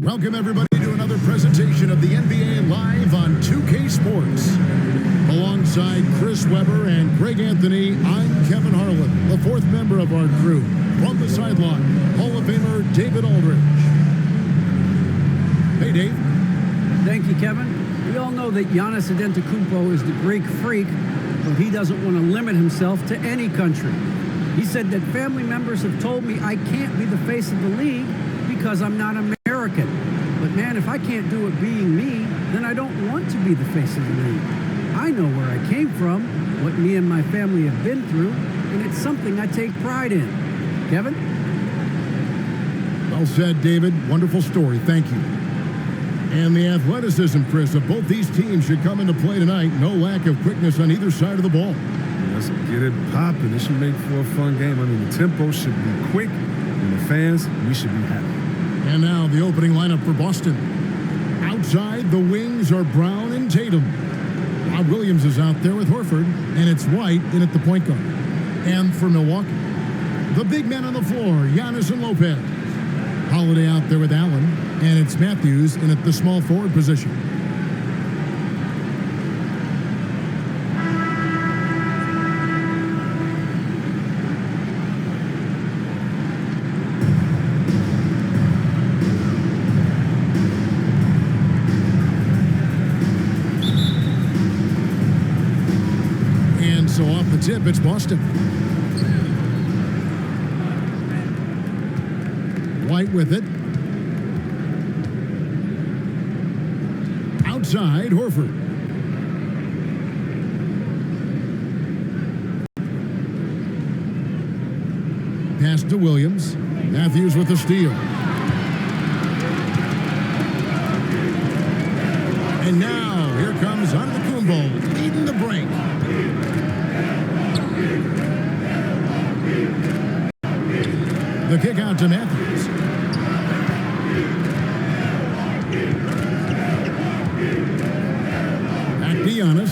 Welcome everybody to another presentation of the NBA live on 2K Sports. Alongside Chris Webber and Greg Anthony, I'm Kevin Harlan, the fourth member of our crew. From the sideline, Hall of Famer David Aldridge. Hey, Dave. Thank you, Kevin. We all know that Giannis Antetokounmpo is the Greek freak, but he doesn't want to limit himself to any country. He said that family members have told me I can't be the face of the league because I'm not American. But man, if I can't do it being me, then I don't want to be the face of the league. I know where I came from, what me and my family have been through, and it's something I take pride in. Kevin? Well said, David. Wonderful story. Thank you. And the athleticism, Chris, of both these teams should come into play tonight. No lack of quickness on either side of the ball. Let's get it popping. This should make for a fun game. I mean, the tempo should be quick, and the fans, we should be happy. And now the opening lineup for Boston. Outside, the wings are Brown and Tatum. Rob Williams is out there with Horford, and it's White in at the point guard. And for Milwaukee, the big men on the floor, Giannis and Lopez. Holiday out there with Allen, and it's Matthews in at the small forward position. And so off the tip, it's Boston. White with it. Outside, Horford. Pass to Williams. Matthews with the steal. And now, here comes Antetokounmpo leading the break. The kick out to Matthews. Back to Giannis.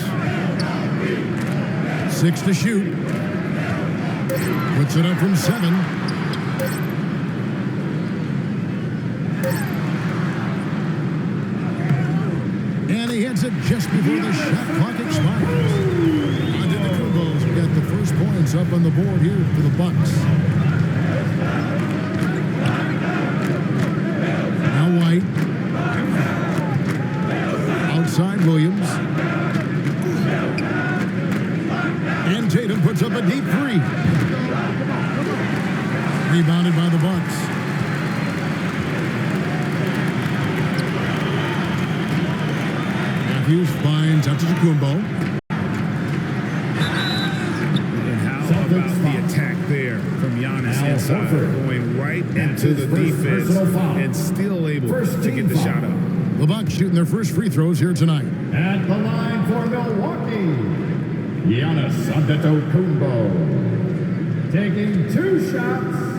6 to shoot. Puts it up from 7. And he hits it just before the shot clock expires. Antetokounmpo's got the first points up on the board here for the Bucks. Now White. Outside Williams. And Tatum puts up a deep three. Rebounded by the Bucks. Matthews finds Antetokounmpo. And how about the attack there from Giannis inside, going right into the defense and still able to get the shot up. The Bucks shooting their first free throws here tonight. At the line for Milwaukee, Giannis Antetokounmpo taking 2 shots.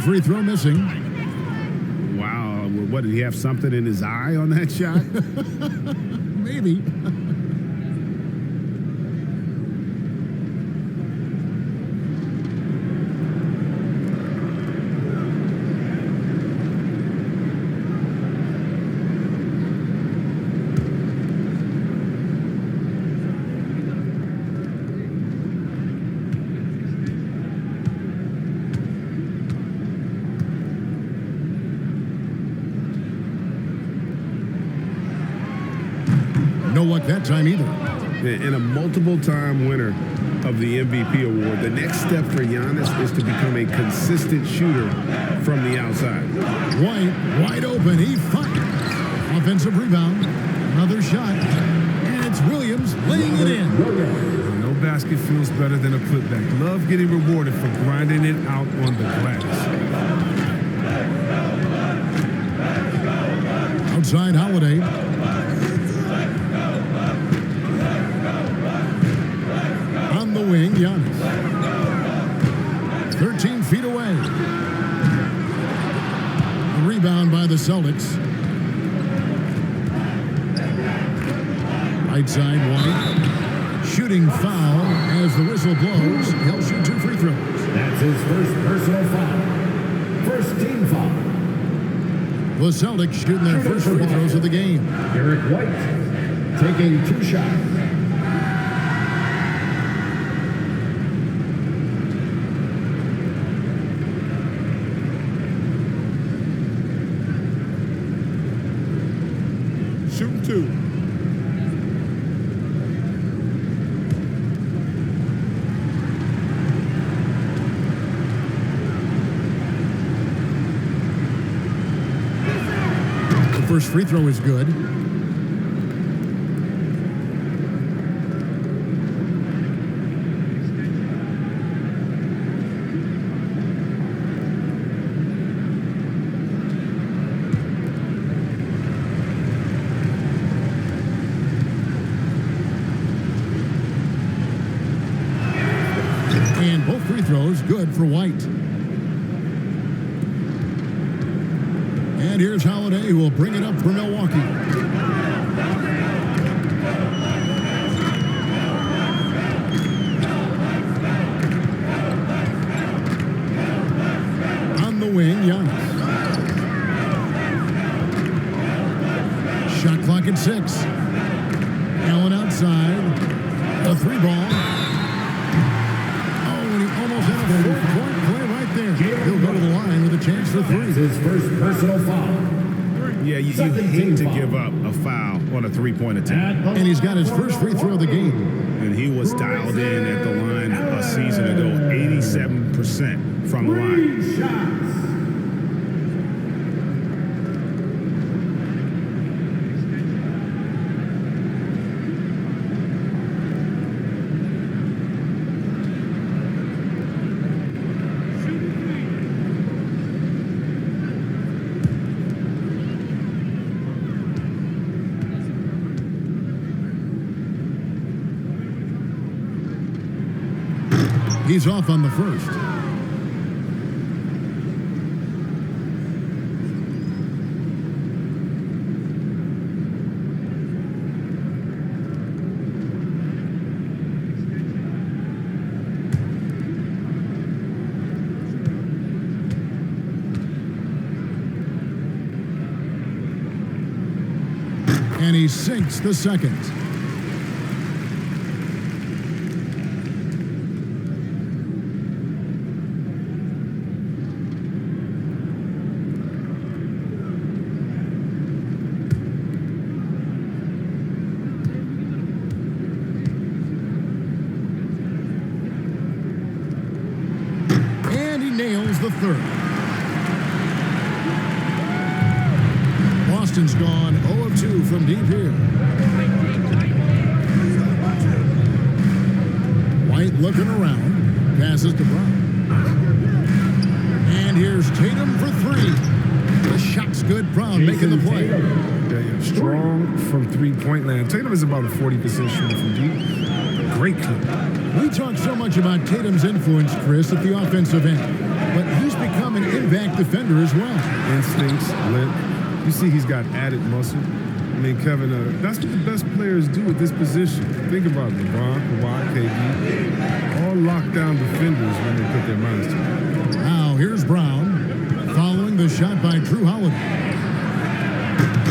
Free throw missing. Wow. What, did he have something in his eye on that shot? Maybe. No luck that time either. And a multiple-time winner of the MVP award, the next step for Giannis is to become a consistent shooter from the outside. White, wide open, he fires. Offensive rebound, another shot, and it's Williams laying it in. No basket feels better than a putback. Love getting rewarded for grinding it out on the glass. Outside Holiday. On the wing, Giannis. 13 feet away. A rebound by the Celtics. Right side, White. Shooting foul as the whistle blows. He'll shoot 2 free throws. That's his first personal foul. First team foul. The Celtics shooting their first free throws of the game. Eric White taking 2 shots. Shooting 2. First free throw is good. And both free throws good for White. And here's Holiday, who will bring it up for Milwaukee. On the wing, Giannis. Shot clock at 6. Allen outside. A 3-ball. Oh, and he almost had a 4-point play right there. He'll go to the line with a chance for 3. That's his first personal foul. Yeah, you hate to give up a foul on a three-point attempt. And he's got his first free throw of the game. And he was dialed in at the line a season ago, 87% from the line. 3 shots. He's off on the first. And he sinks the second. Nails the third. Boston's gone 0 of 2 from deep here. White looking around. Passes to Brown. And here's Tatum for 3. The shot's good. Brown making the play. Yeah, strong from three-point land. Tatum is about a 40% shooter from deep. Great clip. We talk so much about Tatum's influence, Chris, at the offensive end. But he's become an impact defender as well. Instincts, length. You see he's got added muscle. I mean, Kevin, that's what the best players do at this position. Think about LeBron, Kawhi, KD. All lockdown defenders when they put their minds to it. Now, here's Brown following the shot by Drew Holiday.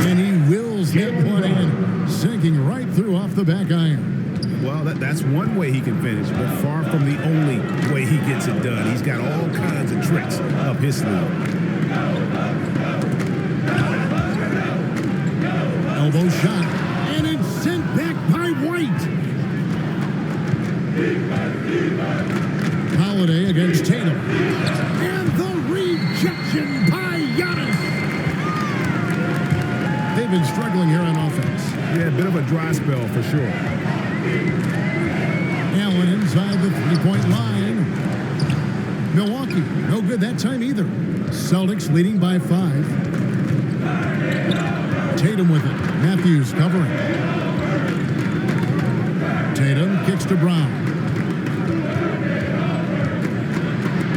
And he wills that one in, sinking right through off the back iron. Well, that's one way he can finish, but far from the only way he gets it done. He's got all kinds of tricks up his sleeve. Elbow shot, and it's sent back by White. Holiday against Tatum. And the rejection by Giannis. They've been struggling here on offense. Yeah, a bit of a dry spell for sure. Allen good that time either. Celtics leading by 5. Tatum with it. Matthews covering. Tatum kicks to Brown.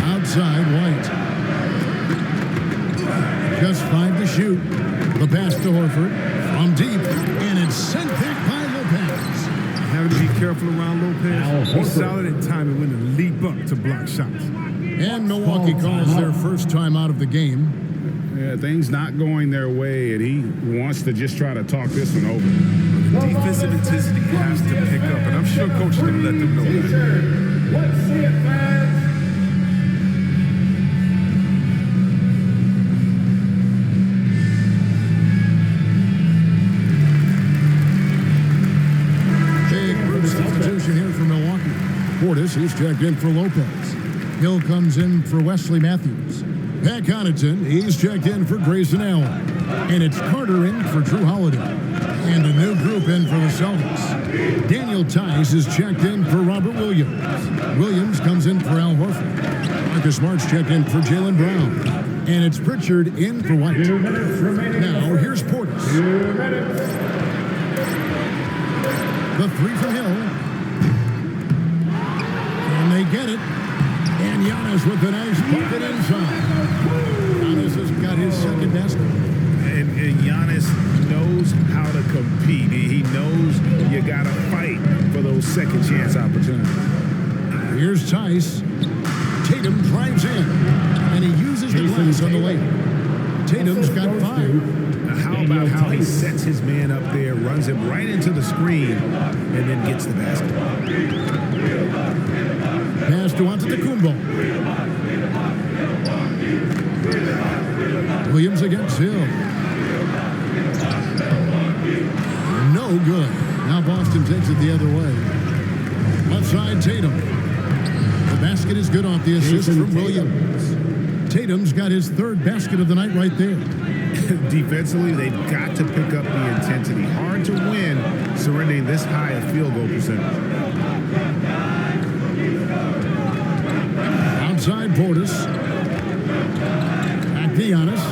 Outside, White. Just 5 to shoot. The pass to Horford from deep, and it's sent back by Lopez. Having to be careful around Lopez. He's solid in timing when to leap up to block shots. And Milwaukee calls their first time out of the game. Yeah, things not going their way, and he wants to just try to talk this one over. The defensive intensity has to pick up, and I'm sure Coach is going to let them know that. Let's see it, fans. Substitution here for Milwaukee. Portis, he's checked in for Lopez. Hill comes in for Wesley Matthews. Pat Connaughton, he's checked in for Grayson Allen. And it's Carter in for Drew Holiday. And a new group in for the Celtics. Daniel Tice is checked in for Robert Williams. Williams comes in for Al Horford. Marcus Smart's checked in for Jaylen Brown. And it's Pritchard in for White. 2 minutes remaining. Now, here's Portis. 2 minutes. The 3 from Hill. And they get it. And Giannis with a nice bucket inside. Giannis has got his second basket. And Giannis knows how to compete. He knows you got to fight for those second chance opportunities. Here's Tice. Tatum drives in. And he uses the glass on the layup. Tatum's got 5. How about how he sets his man up there, runs him right into the screen, and then gets the basket. Pass to Antetokounmpo. Williams against Hill. No good. Now Boston takes it the other way. Left side, Tatum. The basket is good off the assist from Williams. Tatum's got his 3rd basket of the night right there. Defensively, they've got to pick up the intensity. Hard to win surrendering this high a field goal percentage. Outside Portis. Back to Giannis.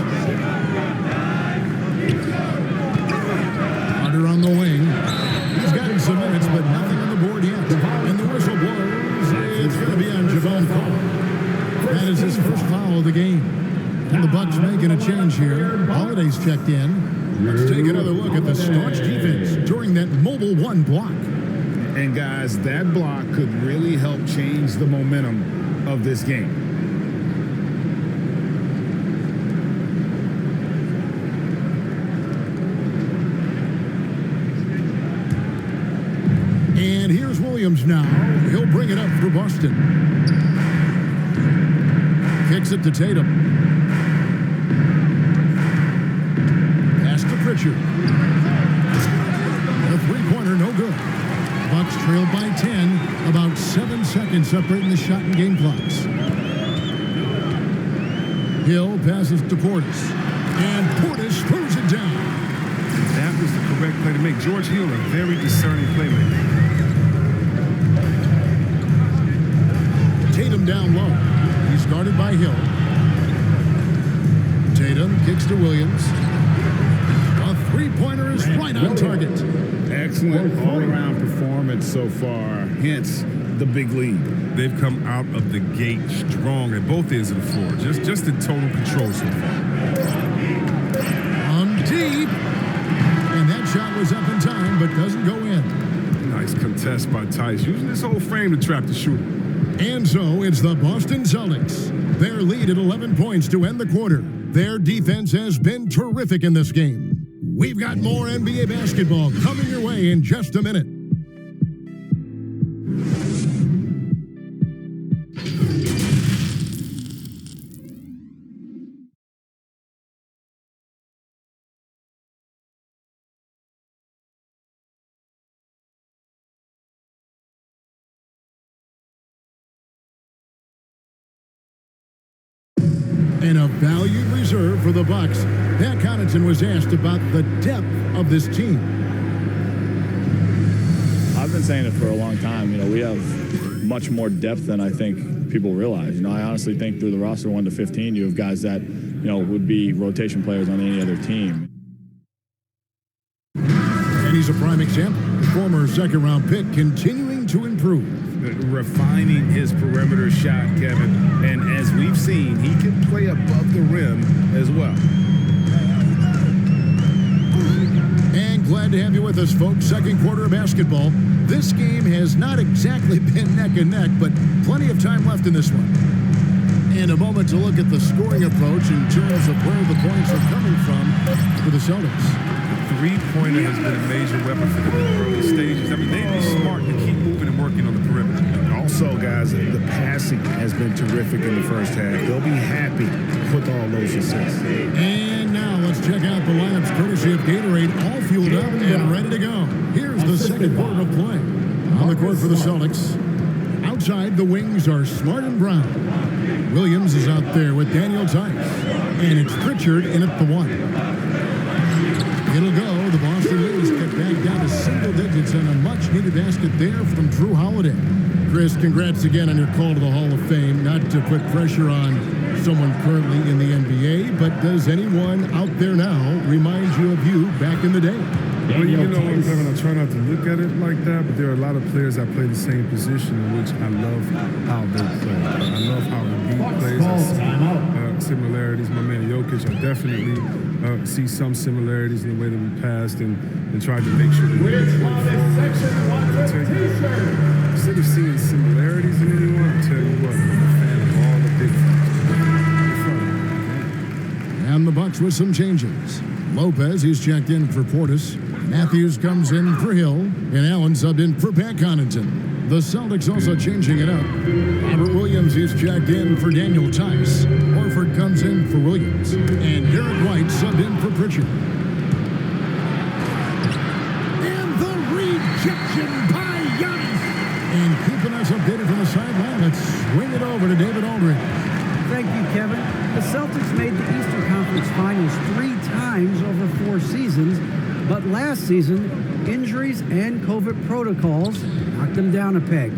Carter on the wing. He's gotten some minutes, but nothing on the board yet. And the whistle blows. It's going to be on Javon Carter. That is his first foul of the game. And the Bucks making a change here. Holiday's checked in. Let's take another look at the staunch defense during that mobile 1 block. And guys, that block could really help change the momentum of this game. And here's Williams now. He'll bring it up for Boston. Kicks it to Tatum. Pritchard. The 3-pointer, no good. Bucks trailed by 10, about 7 seconds separating the shot and game clocks. Hill passes to Portis. And Portis throws it down. That was the correct play to make. George Hill, a very discerning playmaker. Tatum down low. He's guarded by Hill. Tatum kicks to Williams. 3-pointer is right on target. Excellent all-around performance so far, hence the big lead. They've come out of the gate strong at both ends of the floor, just in total control so far. On deep. And that shot was up in time, but doesn't go in. Nice contest by Tice, using his whole frame to trap the shooter. And so it's the Boston Celtics. Their lead at 11 points to end the quarter. Their defense has been terrific in this game. We've got more NBA basketball coming your way in just a minute. And a valued reserve for the Bucks. Pat Connaughton was asked about the depth of this team. I've been saying it for a long time. You know, we have much more depth than I think people realize. I honestly think through the roster 1 to 15, you have guys that, would be rotation players on any other team. And he's a prime example. The former second-round pick continuing to improve. Refining his perimeter shot, Kevin. And as we've seen, he can play above the rim as well. And glad to have you with us, folks. Second quarter of basketball. This game has not exactly been neck and neck, but plenty of time left in this one. And a moment to look at the scoring approach in terms of where the points are coming from for the Celtics. Three-pointer has been a major weapon for them in the early stages. I mean, they'd be smart to keep moving and working on the perimeter. Also, guys, the passing has been terrific in the first half. They'll be happy with all those assists. And now let's check out the lineups courtesy of Gatorade, all fueled up and ready to go. Here's the second quarter of play. On the court for the Celtics. Outside, the wings are Smart and Brown. Williams is out there with Daniel Tice. And it's Pritchard in at the 1. It'll go. The Boston Leagues get back down to single digits and a much-needed basket there from Drew Holiday. Chris, congrats again on your call to the Hall of Fame. Not to put pressure on someone currently in the NBA, but does anyone out there now remind you of you back in the day? Well, Kevin, I try not to look at it like that, but there are a lot of players that play the same position, in which I love how they play. I love how Embiid plays. I see similarities. My man Jokic, I definitely see some similarities in the way that we passed and tried to make sure that we instead of seeing similarities in anyone, I tell you what, I'm a fan of all the big. And the Bucks with some changes. Lopez, he's checked in for Portis. Matthews comes in for Hill, and Allen subbed in for Pat Connaughton. The Celtics also changing it up. Robert Williams is checked in for Daniel Tice. Horford comes in for Williams, and Derek White subbed in for Pritchard. And the rejection by Giannis. And keeping us updated from the sideline, let's swing it over to David Aldridge. Thank you, Kevin. The Celtics made the Eastern Conference Finals 3 times over 4 seasons, but last season, injuries and COVID protocols knocked them down a peg.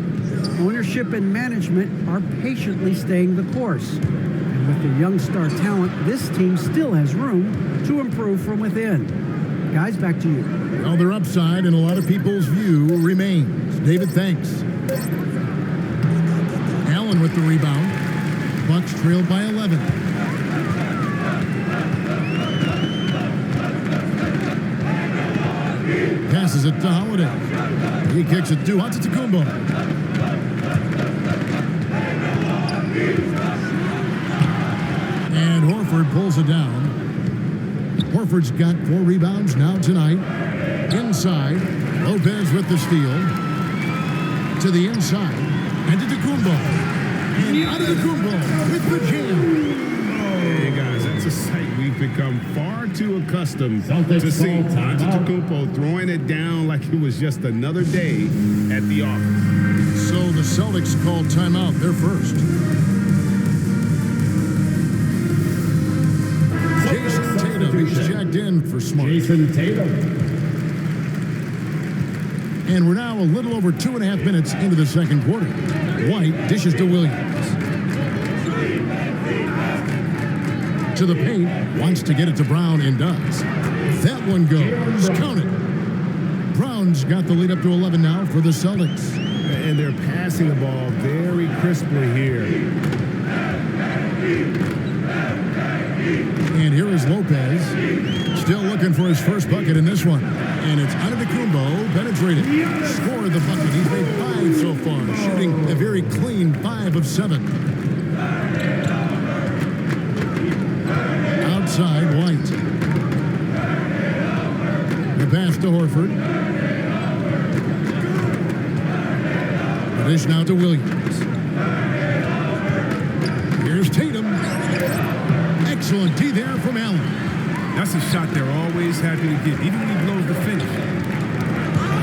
Ownership and management are patiently staying the course. And with the young star talent, this team still has room to improve from within. Guys, back to you. Well, their upside in a lot of people's view remains. David, thanks. Allen with the rebound. Bucks trailed by 11. Passes it to Holiday. He kicks it to Antetokounmpo. And Horford pulls it down. Horford's got 4 rebounds now tonight. Inside, Lopez with the steal. To the inside. Antetokounmpo. And Antetokounmpo with the jam. Hey, guys, that's a sight we've become far too accustomed to seeing. Antetokounmpo throwing it down like it was just another day at the office. So the Celtics called timeout. They're first. Jason Tatum, he's checked in for Smart. Jason Tatum. And we're now a little over 2.5 minutes into the second quarter. White dishes to Williams. To the paint, wants to get it to Brown and does. That one goes. Count it. Brown's got the lead up to 11 now for the Celtics. And they're passing the ball very crisply here. And here is Lopez, still looking for his first bucket in this one. And it's Antetokounmpo penetrated. Scored the bucket. He's made 5 so far, shooting a very clean 5 of 7. Outside, White. The pass to Horford. The dish now to Williams. Here's Tatum. Excellent D there from Allen. That's a shot they're always happy to get, even when he blows the finish.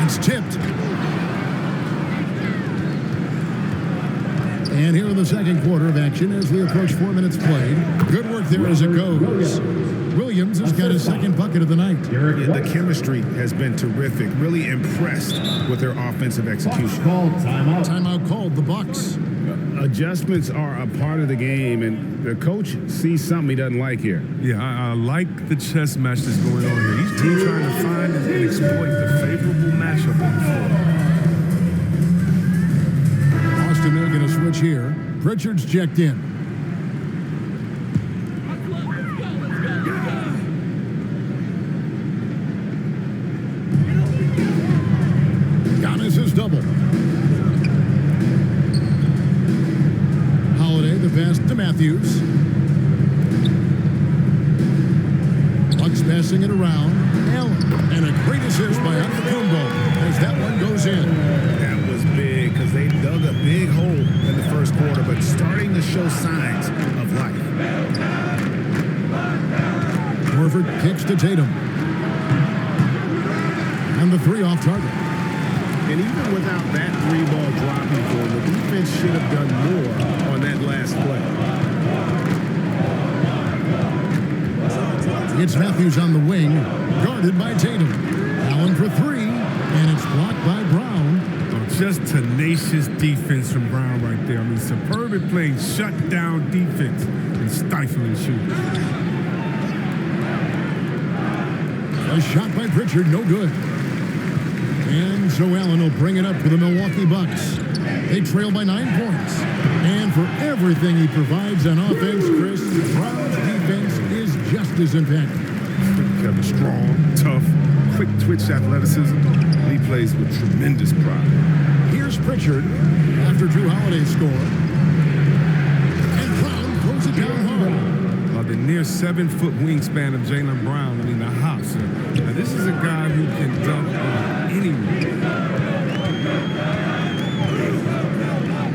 It's tipped. And here in the second quarter of action as we approach 4 minutes played. Good work there as it goes. Williams has got his second bucket of the night. The chemistry has been terrific. Really impressed with their offensive execution. Timeout called, the Bucks. Adjustments are a part of the game, and the coach sees something he doesn't like here. Yeah, I like the chess match that's going on here. Each team trying to find and exploit the favorable matchup on the floor. Boston making a switch here. Pritchard's checked in. Giannis is double. Holiday, the pass to Matthews. Bucks passing it around. Allen, and a great assist by Antetokounmpo as that one goes in. That was big because they dug a big hole in the first quarter, but starting to show signs of life. Horford kicks to Tatum. And the three off target. And even without that three-ball dropping for them, the defense should have done more on that last play. It's Matthews on the wing, guarded by Tatum. Allen for three, and it's blocked by Brown. Oh, just tenacious defense from Brown right there. I mean, superb at playing shut-down defense and stifling shooting. A shot by Pritchard, no good. And so Allen will bring it up for the Milwaukee Bucks. They trail by 9 points. And for everything he provides on offense, Chris, Brown's defense is just as impactful. Kevin, strong, tough, quick twitch athleticism. And he plays with tremendous pride. Here's Pritchard after Drew Holiday score. And Brown throws it down hard. The near 7-foot wingspan of Jaylen Brown, I mean, the hops. Now, this is a guy who can dunk on anyone.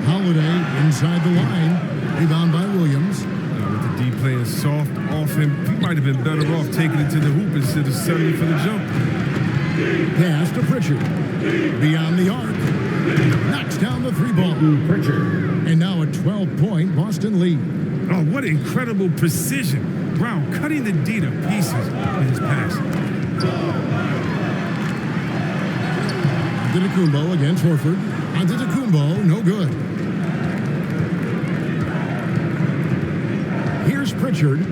Holiday inside the line. Rebound by Williams. With the D playing soft off him, he might have been better off taking it to the hoop instead of settling for the jump. Pass to Pritchard. Beyond the arc. Knocks down the three ball. Pritchard. And now a 12-point Boston lead. Oh, what incredible precision. Brown cutting the D to pieces in his pass. Antetokounmpo against Horford. Antetokounmpo, no good. Here's Pritchard.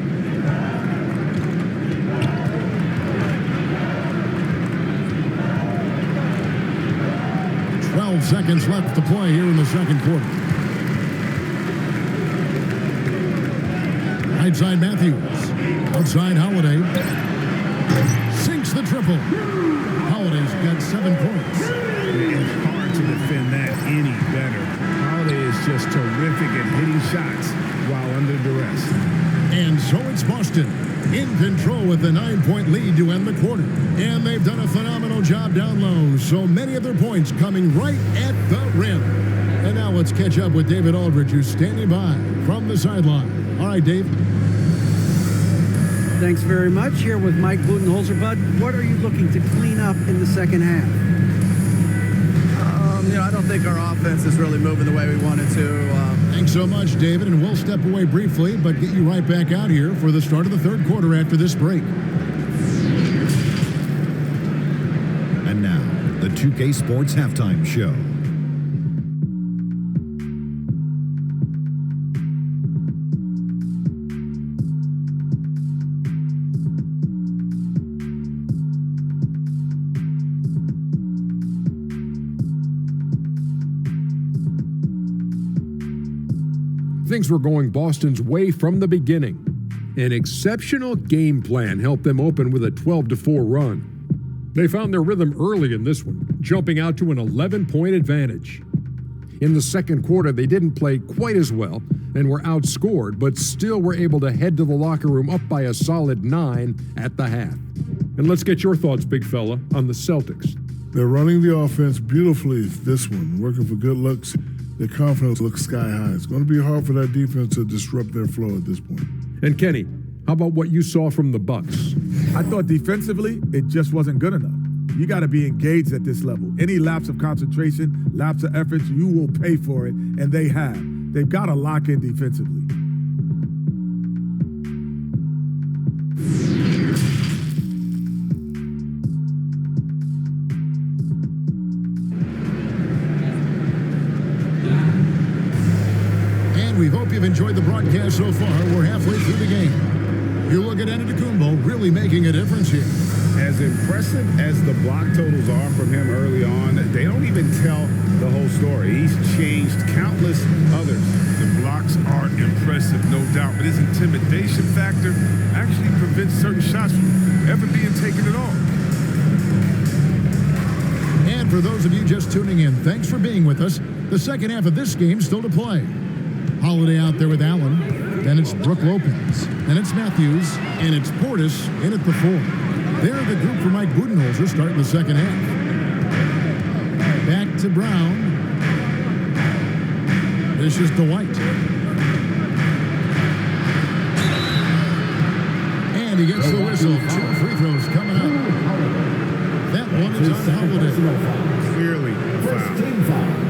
Seconds left to play here in the second quarter. Right side Matthews. Outside Holiday. Sinks the triple. Holiday's got 7 points. It's hard to defend that any better. Holiday is just terrific at hitting shots while under duress. And so it's Boston in control with the 9-point lead to end the quarter. And they've done a phenomenal job down low. So many of their points coming right at the rim. And now let's catch up with David Aldridge, who's standing by from the sideline. All right, Dave. Thanks very much. Here with Mike Budenholzer. Bud, what are you looking to clean up in the second half? I don't think our offense is really moving the way we wanted to. Thanks so much, David. And we'll step away briefly, but get you right back out here for the start of the third quarter after this break. And now, the 2K Sports Halftime Show. Things were going Boston's way from the beginning. An exceptional game plan helped them open with a 12-4 run. They found their rhythm early in this one, jumping out to an 11-point advantage. In the second quarter, they didn't play quite as well and were outscored, but still were able to head to the locker room up by a solid 9 at the half. And let's get your thoughts, big fella, on the Celtics. They're running the offense beautifully this one, working for good looks. Their confidence looks sky high. It's going to be hard for that defense to disrupt their flow at this point. And Kenny, how about what you saw from the Bucks? I thought defensively, it just wasn't good enough. You got to be engaged at this level. Any lapse of concentration, lapse of effort, you will pay for it, and they have. They've got to lock in defensively. And we hope you've enjoyed the broadcast so far. We're halfway through the game. You look at Antetokounmpo really making a difference here. As impressive as the block totals are from him early on, they don't even tell the whole story. He's changed countless others. The blocks are impressive, no doubt, but his intimidation factor actually prevents certain shots from ever being taken at all. And for those of you just tuning in, thanks for being with us. The second half of this game still to play. Holiday out there with Allen. Then it's Brooke Lopez. Then it's Matthews. And it's Portis in at the 4. They're the group for Mike Budenholzer starting the second half. Back to Brown. This is Dwight. And he gets the whistle. 2 free throws coming up. That one is on Holiday. Clearly foul.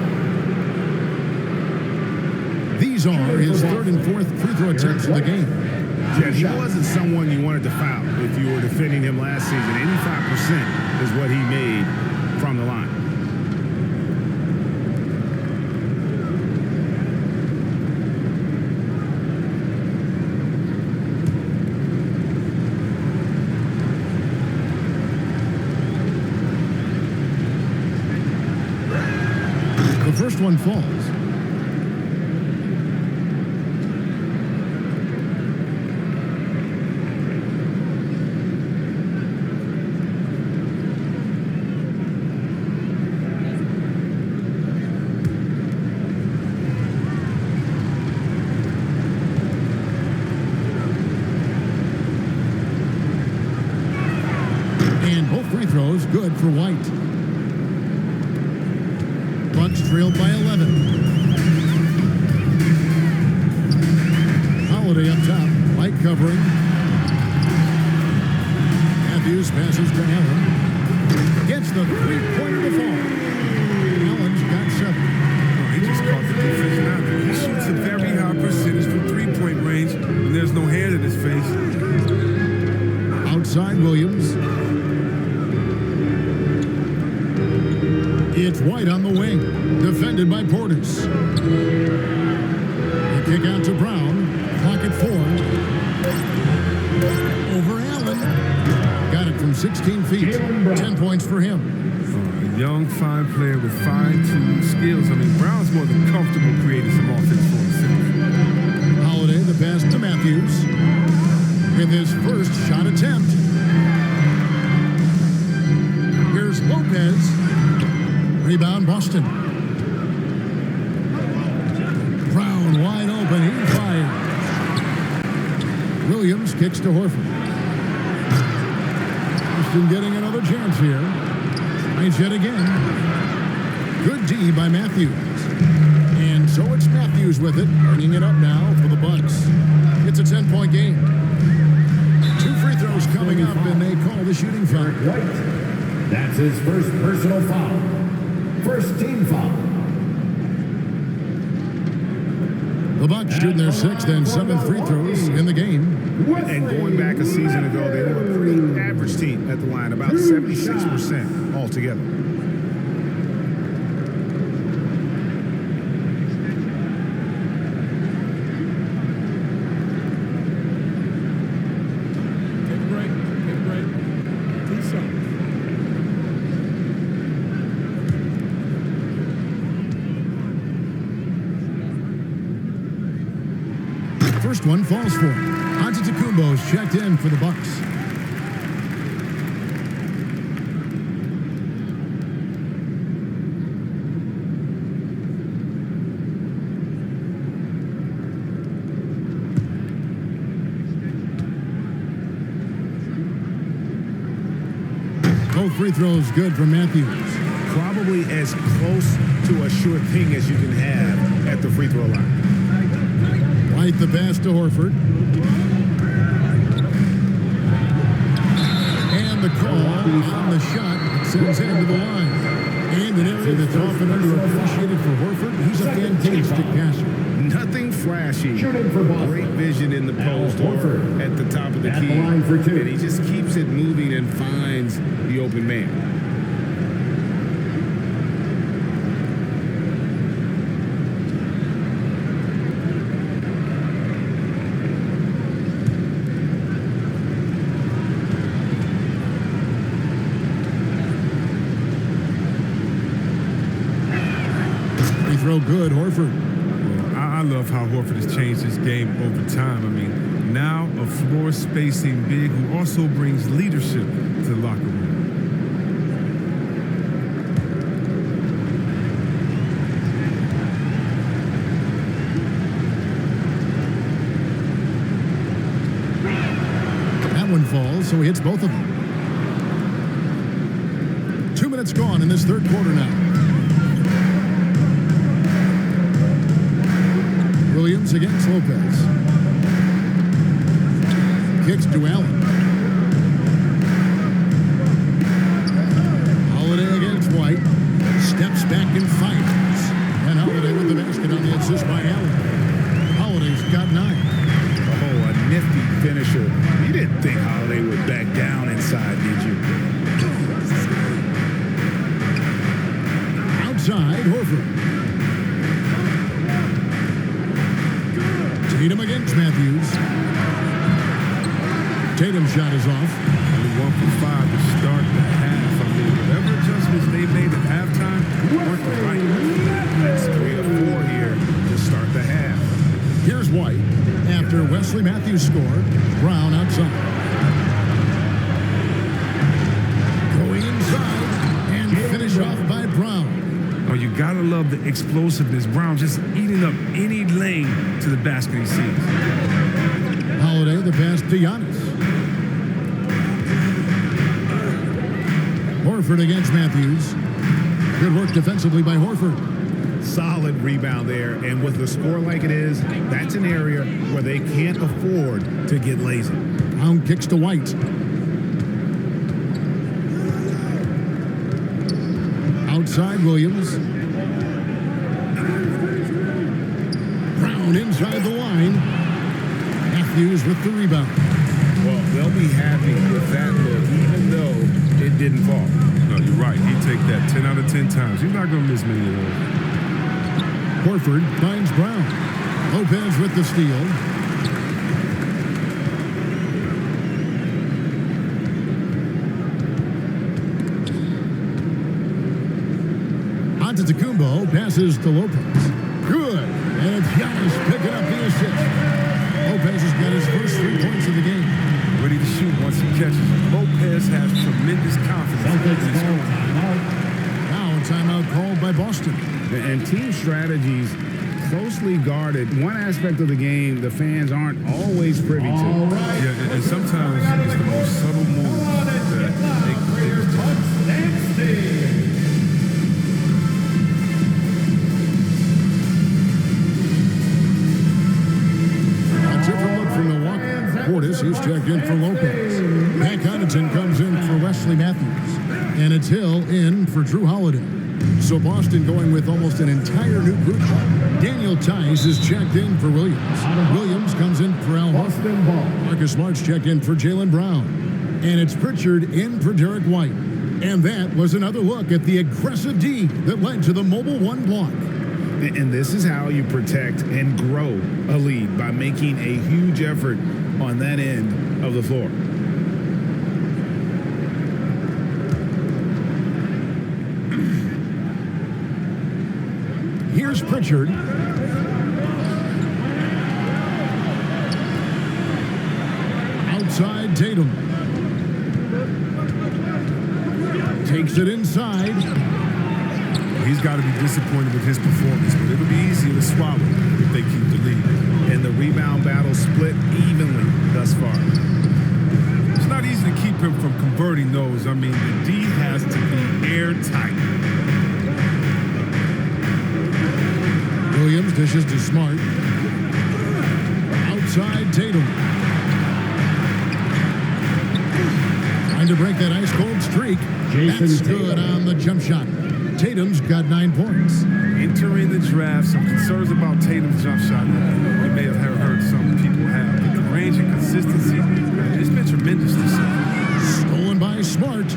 These are his 3rd and 4th free throw attempts of the game. Yeah, he wasn't someone you wanted to foul if you were defending him last season. 85% is what he made from the line. The first one falls. Throws good for White. Bucks trailed by 11. Holiday up top. White covering. Matthews passes to Allen. Gets the three-pointer to fall. Allen's got 7. Oh, he just caught the defense out. He shoots a very high percentage from three-point range, and there's no hand in his face. Outside Williams. It's White on the wing, defended by Portis. The kick out to Brown, clock at 4. Over Allen. Got it from 16 feet. 10 points for him. A young, fine player with fine-tuned skills. I mean, Brown's more than comfortable creating some offense for himself. Holiday, the pass to Matthews. With his first shot attempt. Here's Lopez. Rebound, Boston. Brown wide open. He fired. Williams kicks to Horford. Boston getting another chance here. Tries yet again. Good D by Matthews. And so it's Matthews with it, bringing it up now for the Bucks. It's a 10-point game. 2 free throws coming up, and they call the shooting foul. That's his first personal foul. First team foul. The Bucks shooting their 6th and 7th free throws in the game. And going back a season ago, they were a pretty average team at the line, about 76% altogether. Take a break. Peace out. First one falls for him. Antetokounmpo's checked in for the Bucks. Both free throws good for Matthews. Probably as close to a sure thing as you can have at the free throw line. White the pass to Horford. And the call on the shot that sends him to the line. And an area that's often underappreciated for Horford, he's a fantastic passer. Nothing flashy. Shooting for Boston. Great vision in the post or at the top of the At key. the line for 2. And he just keeps it moving and finds the open man. Throw good, Horford. Well, I love how Horford has changed his game over time. I mean, now a floor spacing big who also brings leadership to the locker room. That one falls, so he hits both of them. 2 minutes gone in this third quarter now. Williams against Lopez. Kicks to Allen. Holiday against White. Steps back and fights. And Holiday with the basket on the assist by Allen. Holiday's got 9. Oh, a nifty finisher. You didn't think Holiday would back down inside, did you? Outside, Horford. Tatum against Matthews. Tatum's shot is off. Only 1 for 5 to start the half. I mean, whatever adjustments they made at halftime weren't the right. That's 3 or 4 here to start the half. Here's White. After Wesley Matthews scored, Brown outside. Going inside and finish off by Brown. Oh, you gotta love the explosiveness. Brown just eating up any lane to the basket he sees. Holiday the pass to Giannis. Horford against Matthews. Good work defensively by Horford. Solid rebound there, and with the score like it is, that's an area where they can't afford to get lazy. Brown kicks to White. Outside Williams. Brown inside the line. Matthews with the rebound. Well, they'll be happy with that look, even though it didn't fall. No, you're right. He'd take that 10 out of 10 times. You're not gonna miss many of those. Horford finds Brown. Lopez with the steal. Antetokounmpo passes to Lopez. Good. And it's Giannis picking up the assist. Lopez has got his first 3 points of the game. Ready to shoot once he catches it. Lopez has tremendous confidence in his score. Now a timeout called by Boston. And team strategies closely guarded. One aspect of the game the fans aren't always privy to. Yeah, and sometimes it's the most subtle moves that make the biggest difference. Portis, he's checked in for Lopez. Matt Connaughton comes in for Wesley Matthews. And it's Hill in for Drew Holiday. So Boston going with almost an entire new group. Daniel Tice is checked in for Williams. Williams comes in for Al Horford. Marcus Smart's checked in for Jaylen Brown. And it's Pritchard in for Derek White. And that was another look at the aggressive D that led to the mobile 1 block. And this is how you protect and grow a lead, by making a huge effort on that end of the floor. Here's Pritchard. Outside Tatum. Takes it inside. He's got to be disappointed with his performance, but it'll be easier to swallow if they keep the lead. And the rebound battle split evenly thus far. It's not easy to keep him from converting those. I mean, the D has to be airtight. Williams dishes to Smart. Outside Tatum. Trying to break that ice-cold streak. That's good on the jump shot. Tatum's got 9 points. Entering the draft, some concerns about Tatum's jump shot. You may have heard some people have. But the range and consistency, it's been tremendous this season. Stolen by Smart.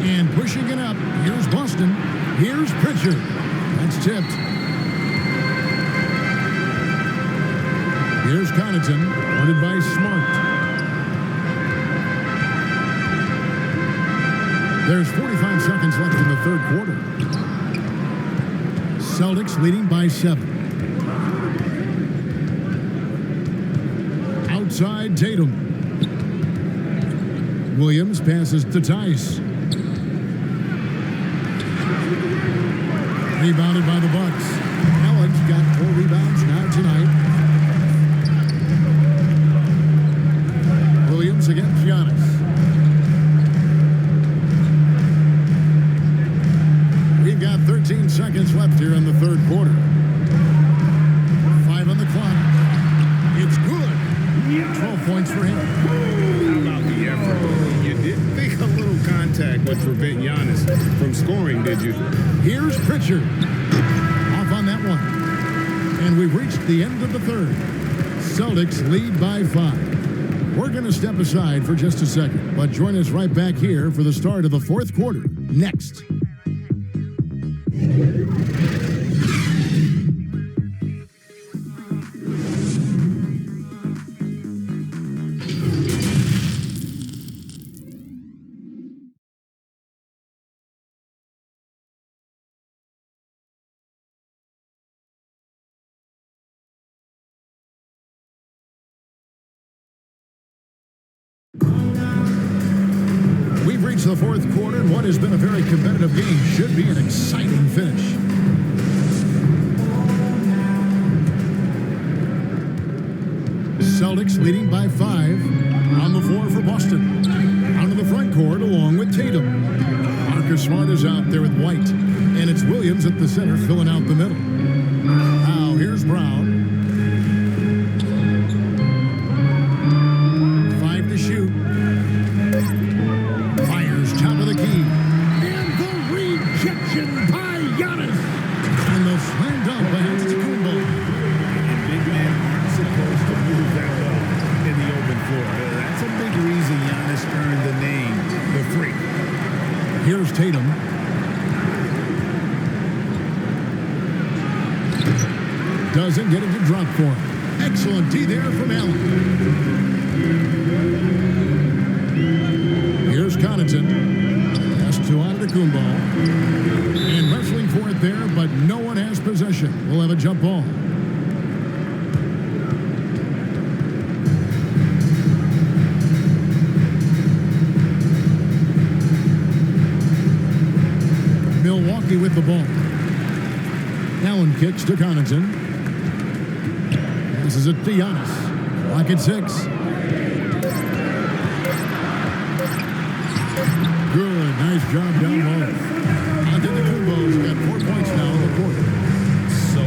And pushing it up. Here's Boston. Here's Pritchard. That's tipped. Here's Connaughton. Guarded by Smart. There's 45 seconds left in the third quarter. Celtics leading by 7. Outside Tatum. Williams passes to Tice. Rebounded by the Bucks. Allen's got 4 rebounds now tonight. Williams against Giannis. We've got 13 seconds left here in the third quarter. 5 on the clock. It's good. 12 points for him. How about the effort? You didn't think a little contact would prevent Giannis from scoring, did you? Here's Pritchard. Off on that one. And we've reached the end of the third. Celtics lead by 5. We're going to step aside for just a second, but join us right back here for the start of the fourth quarter. Next. We've reached the fourth quarter, and what has been a very competitive game should be an exciting finish. Celtics leading by 5 on the floor for Boston. Out of the front court along with Tatum. Marcus Smart is out there with White, and it's Williams at the center filling out the middle. Now here's Brown. 5 to shoot. Fires top of the key. And the rejection by Giannis. And the slam dunk by Antetokounmpo. Big men aren't supposed to move that well in the open floor. That's a big reason Giannis earned the name, the Freak. Here's Tatum. Doesn't get it to drop for him. Excellent D there from Allen. Here's Connaughton. Pass to Antetokounmpo. And wrestling for it there, but no one has possession. We'll have a jump ball. Milwaukee with the ball. Allen kicks to Connaughton. Passes it to Giannis. Lock at 6. Good, nice job down low. Antetokounmpo's got 4 points now in the quarter. So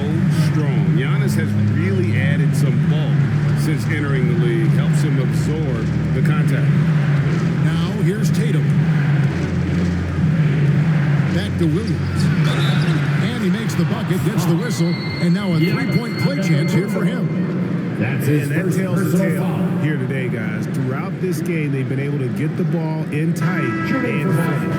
strong. Giannis has really added some bulk since entering the league. Helps him absorb the contact. Now here's Tatum. Back to Williams. And he makes the bucket, gets the whistle, and now a 3-point play chance here for him. That's his first personal foul here today, guys. Throughout this game, they've been able to get the ball in tight and fight.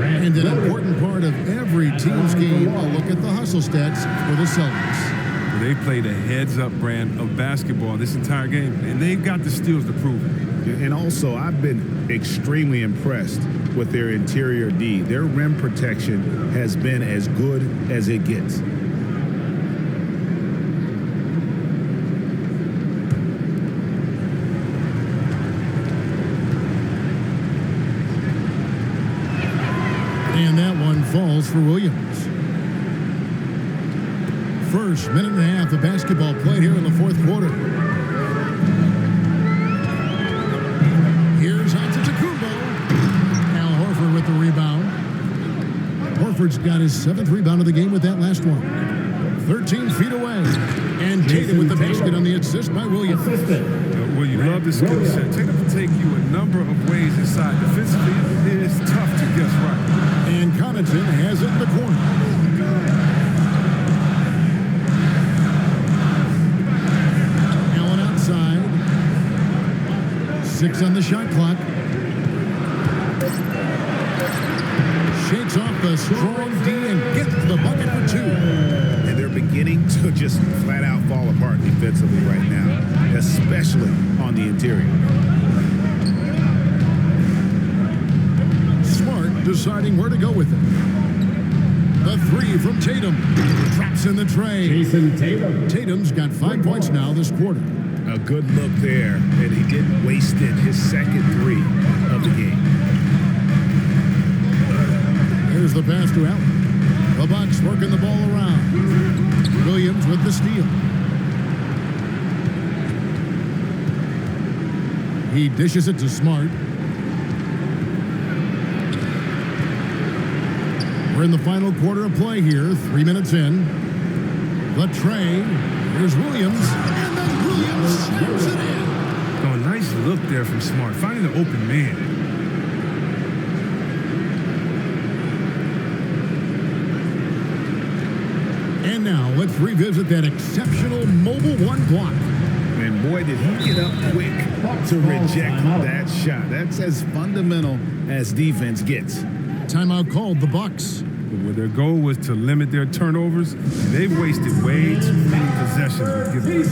And an important part of every team's game, a look at the hustle stats for the Celtics. They played a heads-up brand of basketball this entire game, and they've got the steals to prove it. And also, I've been extremely impressed with their interior D. Their rim protection has been as good as it gets. And that one falls for Williams. First minute and a half of basketball played here in the fourth quarter. Here's Antetokounmpo. Al Horford with the rebound. Horford's got his 7th rebound of the game with that last one. 13 feet away. And Tatum with the basket on the assist by Williams. Well, you love the skill set. Tatum can take you a number of ways inside. Defensively, it's tough to guessed right. And Connaughton has it in the corner. Allen outside. 6 on the shot clock. Shakes off the strong D and gets the bucket for 2. And they're beginning to just flat out fall apart defensively right now, especially on the interior. Smart deciding where to go with it. The 3 from Tatum. Traps in the tray. Jason Tatum. Tatum's got 5 points now this quarter. A good look there, and he didn't waste it. His second 3 of the game. Here's the pass to Allen. The Bucks working the ball around. Williams with the steal. He dishes it to Smart. We're in the final quarter of play here. 3 minutes in. The tray. Here's Williams. And then Williams snaps it in. Oh, nice look there from Smart, finding the open man. And now let's revisit that exceptional mobile 1 block. And boy, did he get up quick to reject that shot. That's as fundamental as defense gets. Timeout called the Bucks. Where their goal was to limit their turnovers, they've wasted way too many possessions with giving.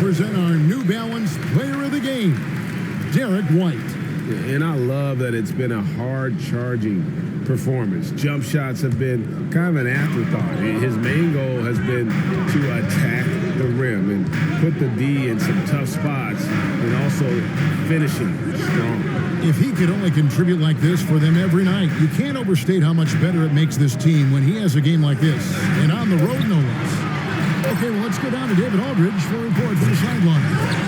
Present our New Balance Player of the Game, Derek White. And I love that it's been a hard-charging performance. Jump shots have been kind of an afterthought. His main goal has been to attack the rim and put the D in some tough spots and also finishing strong. If he could only contribute like this for them every night, you can't overstate how much better it makes this team when he has a game like this, and on the road no less. Okay, well, let's go down to David Aldridge for a report from the sideline.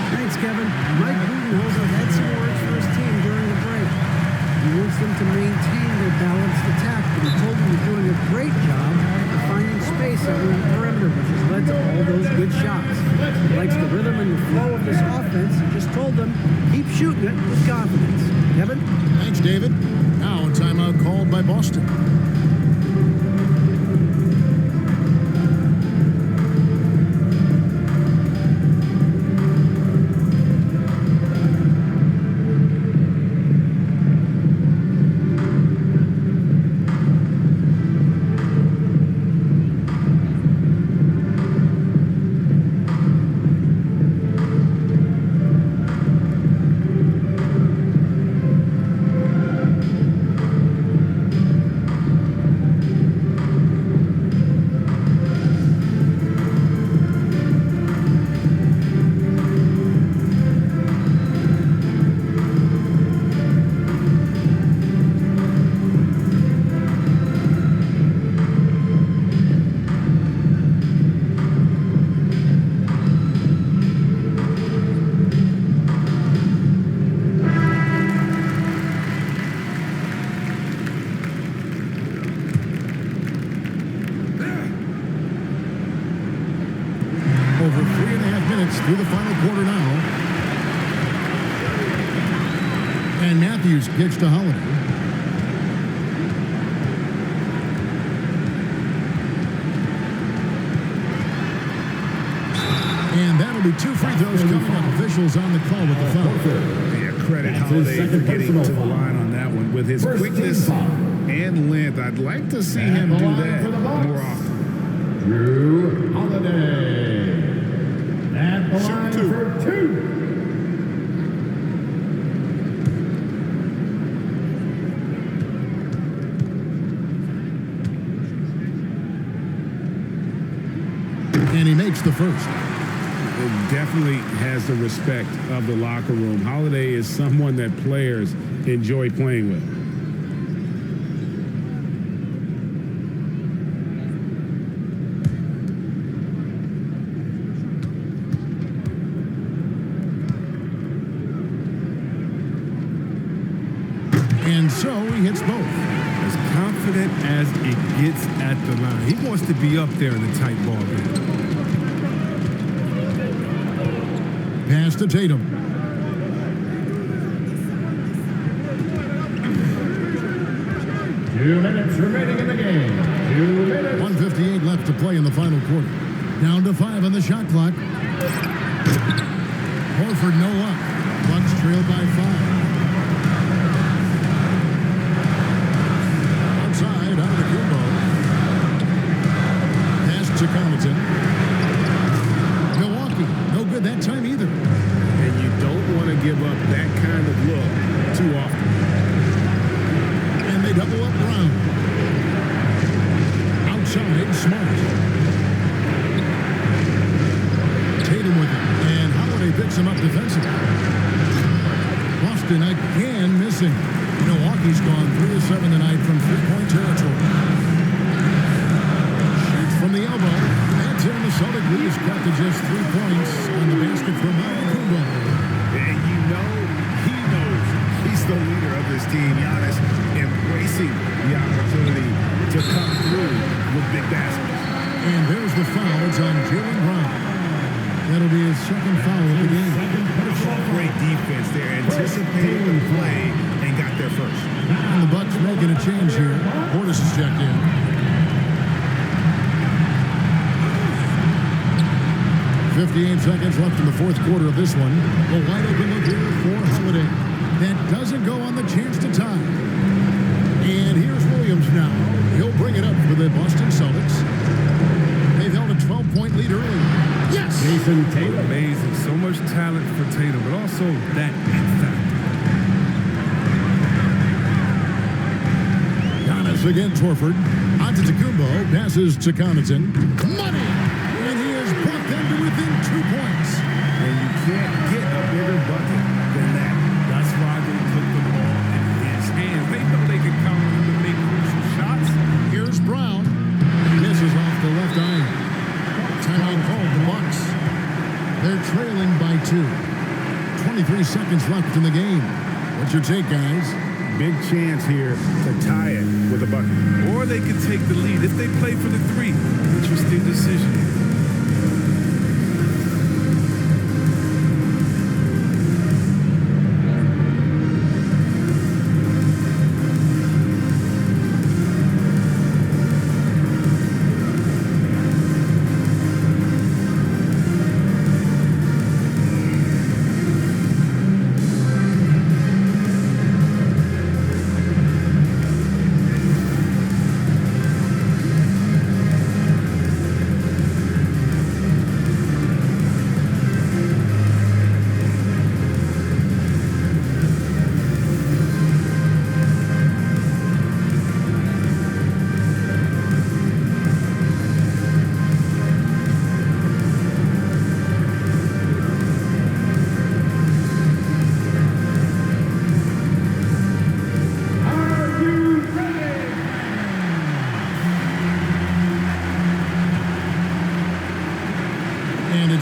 Thanks, Kevin. Mike Budenholzer had some words for his team during the break. He wants them to maintain their balanced attack, but he told them they're doing a great job of finding space over the perimeter, which has led to all those good shots. He likes the rhythm and the flow of this offense and just told them, keep shooting it with confidence. Kevin? Thanks, David. Now a timeout called by Boston. Through the final quarter now. And Matthews kicks to Holiday. And that'll be 2 free throws coming up. Officials on the call with the foul. Yeah, credit Holiday for getting to the line on that one. with his quickness and length. I'd like to see him do that more often. Drew Holiday. At the line for 2. And he makes the first. It definitely has the respect of the locker room. Holiday is someone that players enjoy playing with. And so he hits both. As confident as it gets at the line. He wants to be up there in the tight ball game. Pass to Tatum. 2 minutes remaining in the game. 2 minutes. 1:58 left to play in the final quarter. Down to 5 on the shot clock. Horford no luck. Bucks trail by 5. Outside, out of the combo. Pass to Connaughton. Milwaukee, no good that time either. And you don't want to give up that kind of look too often. And they double up Brown. Outside, Smart. Tatum with it. And Holiday picks him up defensively. Boston again missing. Milwaukee's gone 3 of 7 tonight from three-point territory. Shoots from the elbow. That's in. The Celtic lead is cut to just 3 points on the basket from Kumbo. And you know, he knows he's the leader of this team. Giannis embracing the opportunity to come through with big baskets. And there's the foul. It's on Jaylen Brown. That'll be his second foul of the game. Great defense there. Anticipated the play and got there first. And the Bucks making a change here. Portis is checked in. .58 seconds left in the fourth quarter of this one. A wide open look here for Holiday. That doesn't go on the chance to tie. And here's Williams now. He'll bring it up for the Boston Celtics. They've held a 12-point lead earlier. Yes! Jason Tatum. Amazing. So much talent for Tatum, but also that it factor. Giannis against Horford. Antetokounmpo passes to Connaughton. Money! And he has brought them to within 2 points. And you can't get a bigger bucket than that. That's why they put the ball in his hands. They know they can count on him to make crucial shots. Here's Brown. Misses off the left iron. Timeout called the Bucks. They're trailing by 2. 23 seconds left in the game. What's your take, guys? Big chance here to tie it with a bucket. Or they could take the lead if they play for the 3. Interesting decision.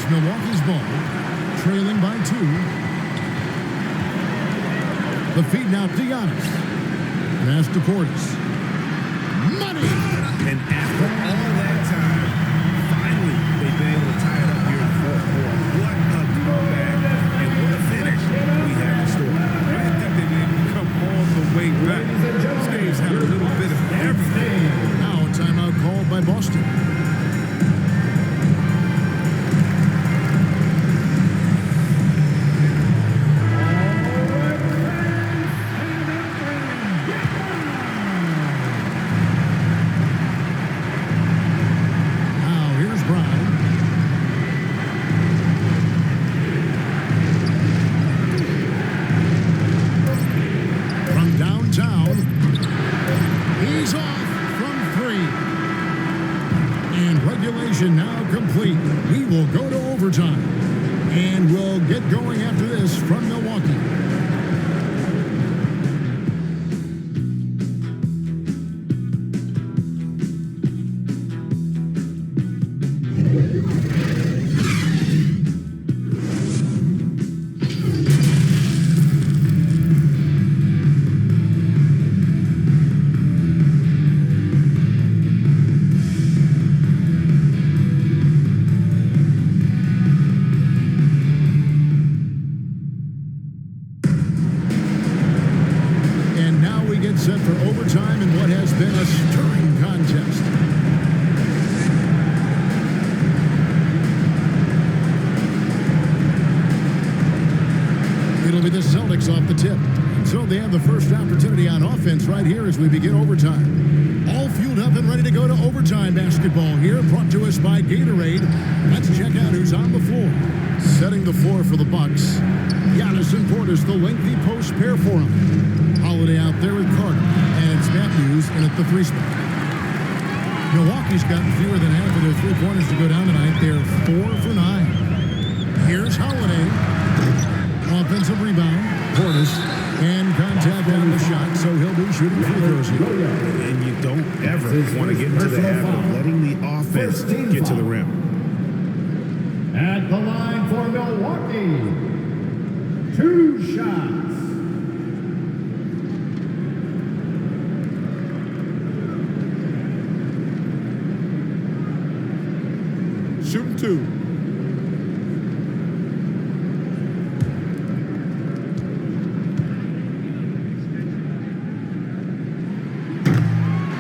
Milwaukee's ball, trailing by 2. The feed now to Giannis. Pass to Portis. Money! And after all that time, finally they've been able to tie it up here in the fourth quarter. What a comeback and what a finish we have in store. I didn't think they'd be able to come all the way back. This game's had a little bit of everything. Now a timeout called by Boston. going after this from Milwaukee. Set for overtime in what has been a stirring contest. It'll be the Celtics off the tip. So they have the first opportunity on offense right here as we begin overtime. All fueled up and ready to go to overtime basketball here, brought to us by Gatorade. Let's check out who's on the floor. Setting the floor for the Bucks. Giannis and Portis, the lengthy post pair for him. Holiday out there with Carter, and it's Matthews in at the 3 spot. Milwaukee's gotten fewer than half of their 3-pointers to go down tonight. They're 4 for 9. Here's Holiday. Offensive rebound. Portis. And contact on the shot, so he'll be shooting free throws here. And you don't ever want to get into the habit of letting the offense get to the rim. At the line for Milwaukee. 2 shots. Shooting 2.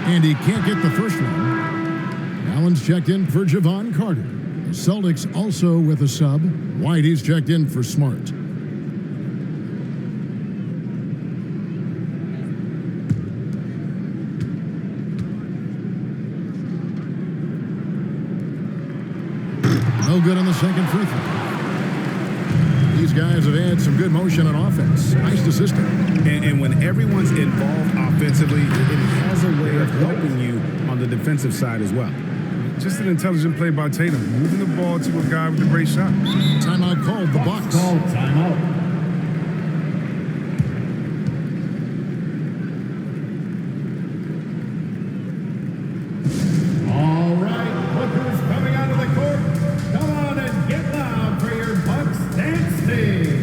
And he can't get the first one. Allen's checked in for Javon Carter. The Celtics also with a sub. Whitey's checked in for Smart. No good on the second free throw. These guys have had some good motion on offense. Nice to system. And when everyone's involved offensively, it has a way of helping you on the defensive side as well. Just an intelligent play by Tatum, moving the ball to a guy with a great shot. Timeout called. The Bucks. Timeout. All right, lookers coming out of the court. Come on and get loud for your Bucks dance team.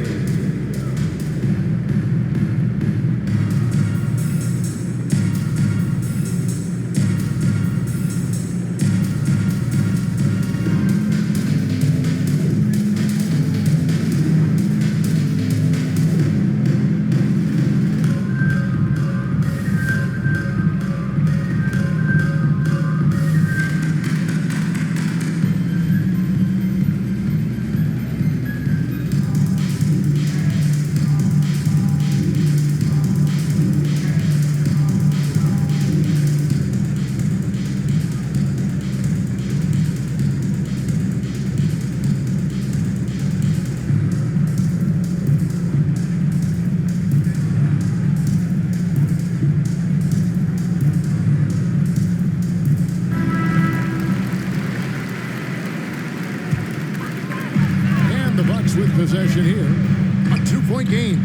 With possession here, a 2-point game.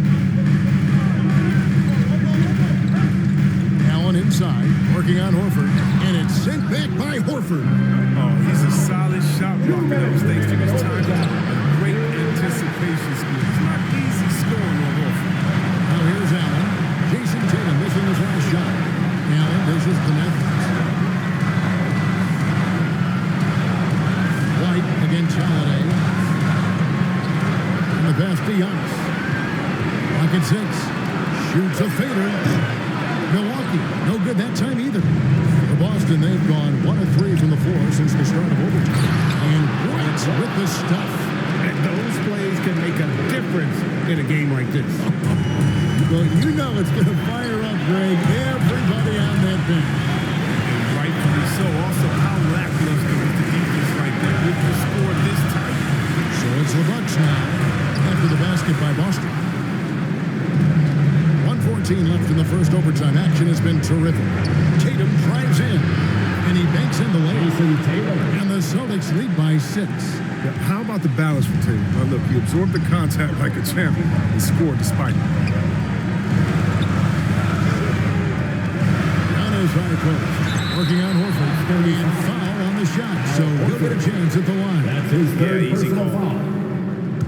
Allen inside, working on Horford, and it's sent back by Horford. Oh, he's a solid shot blocker. Those things took his time. Great anticipation skills. Not easy scoring on Horford. Now here's Allen. Jason Tatum missing his last shot. Allen dishes to Matthews. White against Holiday. The pass to Giannis. Pocket 6. Shoots a fader. Milwaukee, no good that time either. For Boston, they've gone 1 of 3 from the floor since the start of overtime. And White's with the stuff. And those plays can make a difference in a game like this. Well, you know it's going to fire up, Greg. Everybody on that bench. And rightfully so. Also, how lackluster was the defense right there with the score this tight. So it's the Bucks now. After the basket by Boston. 1:14 left in the first overtime. Action has been terrific. Tatum drives in, and he banks in the lane. And the Celtics lead by 6. How about about the balance for Tatum? Now look, he absorbed the contact like a champion and scored despite it. On his high post, working on Horford. And foul on the shot, so he'll get a chance at the line. That's his third personal foul.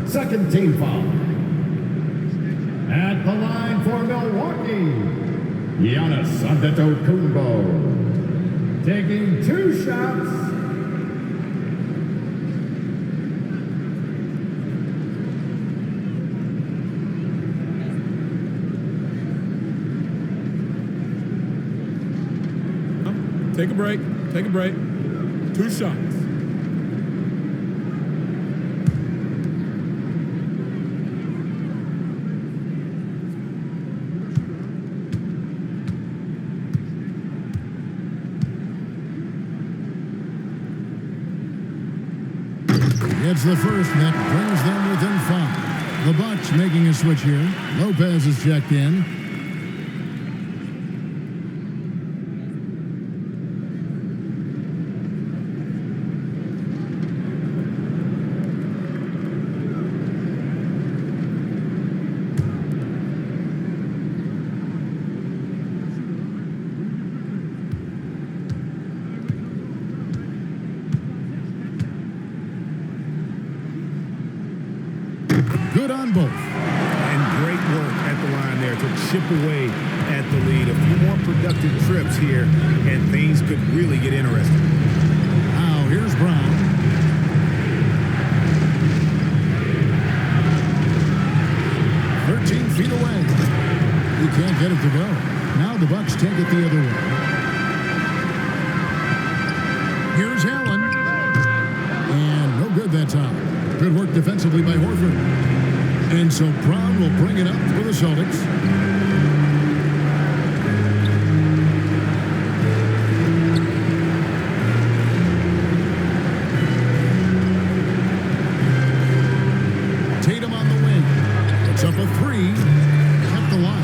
Second team foul. At the line for Milwaukee, Giannis Antetokounmpo. Taking 2 shots. Take a break. Take a break. 2 shots. It's the first, and that brings them within 5. The Bucks making a switch here. Lopez is checked in. Good on both. And great work at the line there to chip away at the lead. A few more productive trips here, and things could really get interesting. Now, here's Brown. Feet away. He can't get it to go. Now the Bucks take it the other way. Here's Allen. And no good that time. Good work defensively by Horford. And so Brown will bring it up for the Celtics. Tatum on the wing. It's up a 3. Kept alive.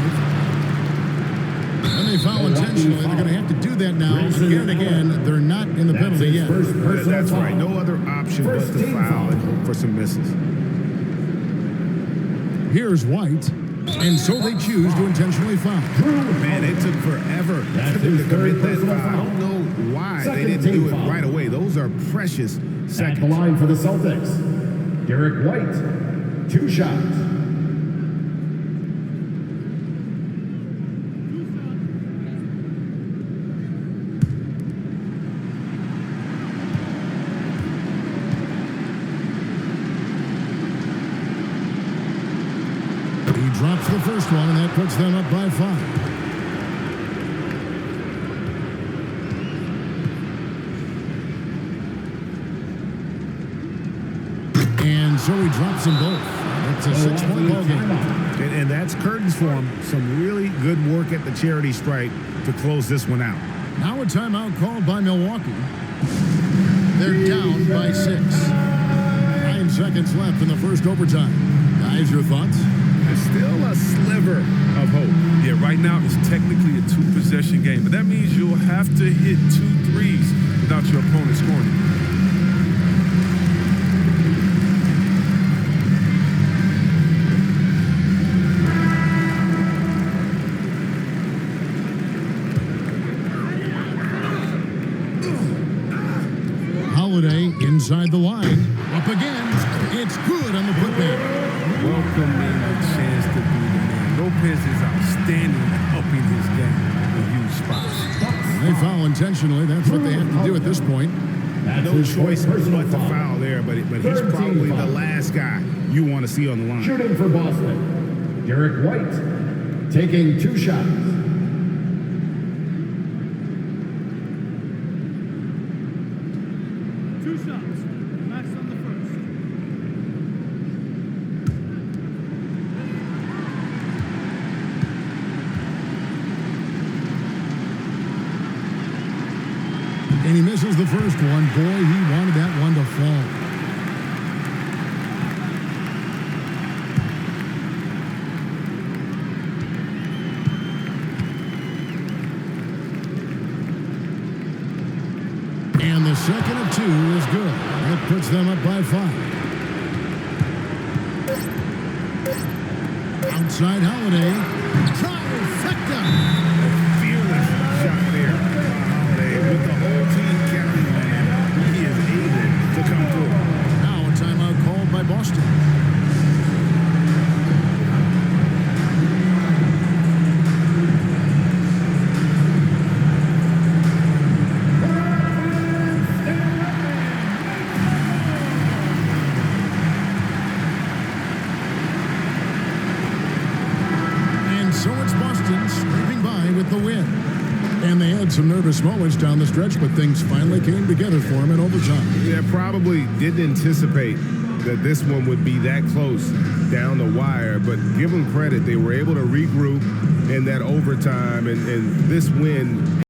And they foul intentionally. They're going to have to do that now. Here and again, they're not in the penalty yet. That's right. No other option but to foul and hope for some misses. Here's White. And so they choose to intentionally foul. Man, it took forever for them to commit that foul. I don't know why they didn't do it right away. Those are precious seconds. At the line for the Celtics, Derek White, 2 shots. He drops the first one, and that puts them up by 5. And so he drops them both. It's a 6-point ball game. And that's curtains for him. Some really good work at the charity stripe to close this one out. Now a timeout called by Milwaukee. They're down by 6. 9 seconds left in the first overtime. Guys, your thoughts? There's still a sliver of hope. Yeah, right now it's technically a 2-possession game, but that means you'll have to hit 2 threes without your opponent scoring. Holiday inside the line. Up again. It's good on the putback. Welcoming the chance to be the man. Lopez is outstanding at upping his game in huge spots. They foul intentionally. That's what they have to do at this point. No choice but to foul there, but he's probably the last guy you want to see on the line. Shooting for Boston, Derek White, taking 2 shots. And he misses the first one. Boy, he wanted that one to fall. And the second of 2 is good. That puts them up by 5. Outside Holiday. Trifecta. Fearless shot there by Holiday. With the whole team counting on him, he is able to come through. Now a timeout called by Boston. So it's Boston scraping by with the win. And they had some nervous moments down the stretch, but things finally came together for them in overtime. Yeah, probably didn't anticipate that this one would be that close down the wire, but give them credit. They were able to regroup in that overtime, and this win